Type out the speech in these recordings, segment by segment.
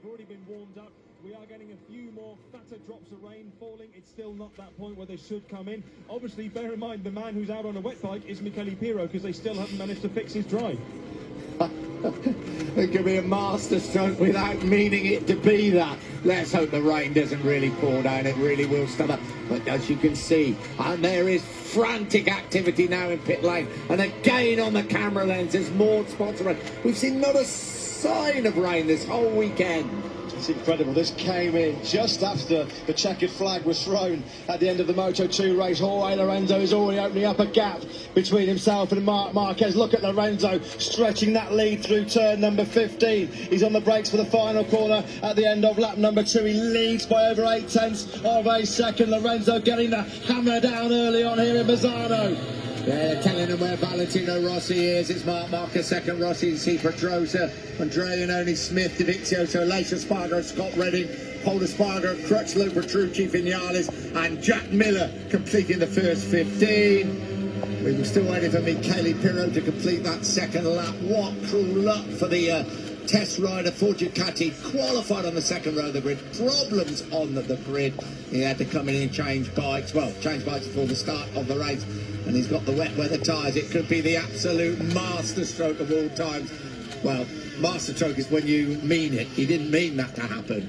already been warmed up. We are getting a few more fatter drops of rain falling. It's still not that point where they should come in. Obviously, bear in mind, the man who's out on a wet bike is Michele Pirro, because they still haven't managed to fix his drive. It could be a masterstroke without meaning it to be that. Let's hope the rain doesn't really pour down. It really will stop up. But as you can see, and there is frantic activity now in pit lane. And again on the camera lens, there's more spots of rain. We've seen not a sign of rain this whole weekend. It's incredible. This came in just after the checkered flag was thrown at the end of the Moto2 race. Jorge Lorenzo is already opening up a gap between himself and Marc Marquez. Look at Lorenzo stretching that lead through turn number 15. He's on the brakes for the final corner at the end of lap number 2. He leads by over 0.8 of a second. Lorenzo getting the hammer down early on here in Misano. Yeah, telling them where Valentino Rossi is. It's Marc Marquez second, Rossi, C. Pedrosa, Andrea Noni, Smith, Davizioso, Lacia Spargo, Scott Redding, Paul Espargaro, Crutchlow, Petrucci, Vinales, and Jack Miller completing the first 15. We were still waiting for Michele Pirro to complete that second lap. What cruel luck for the test rider for Ducati, qualified on the second row of the grid. Problems on the grid. He had to come in and change bikes. Well, change bikes before the start of the race. And he's got the wet weather tyres. It could be the absolute masterstroke of all times. Well, masterstroke is when you mean it. He didn't mean that to happen.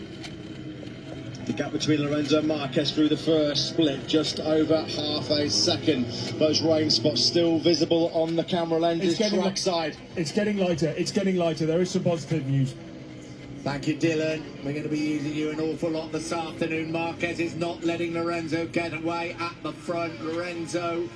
The gap between Lorenzo and Marquez through the first split, just over half a second. Those rain spots still visible on the camera lenses trackside. It's getting lighter. It's getting lighter. There is some positive news. Thank you, Dylan. We're going to be using you an awful lot this afternoon. Marquez is not letting Lorenzo get away at the front. Lorenzo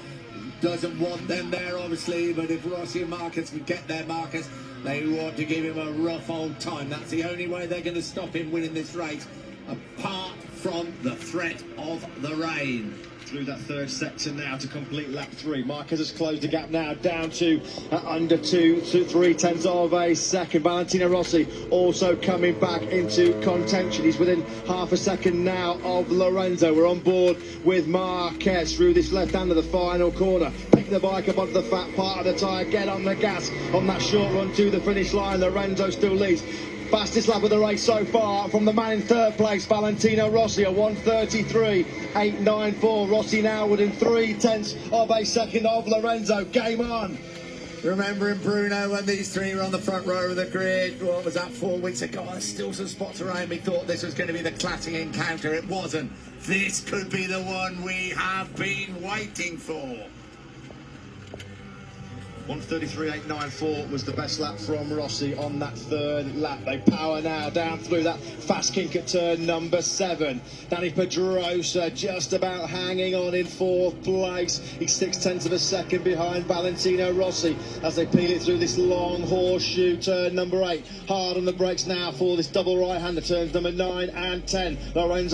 doesn't want them there, obviously, but if Rossi and Marquez can get there, Marquez, they want to give him a rough old time. That's the only way they're going to stop him winning this race, apart from the threat of the rain. Through that third section now to complete lap 3. Marquez has closed the gap now down to under 3/10 of a second. Valentino Rossi also coming back into contention. He's within half a second now of Lorenzo. We're on board with Marquez through this left hand of the final corner. Pick the bike up onto the fat part of the tyre, get on the gas on that short run to the finish line. Lorenzo still leads. Fastest lap of the race so far from the man in third place, Valentino Rossi, a 1:33.894. Rossi now within 0.3 of a second of Lorenzo. Game on. Remembering Bruno when these three were on the front row of the grid, what was that, 4 weeks ago? There's still some spots around me. Thought this was going to be the classic encounter. It wasn't. This could be the one we have been waiting for. 1:33.894 was the best lap from Rossi on that third lap. They power now down through that fast kink at turn number 7. Danny Pedrosa just about hanging on in 4th place. He's 0.6 of a second behind Valentino Rossi as they peel it through this long horseshoe turn number 8. Hard on the brakes now for this double right-hander turns number 9 and 10. Lorenzo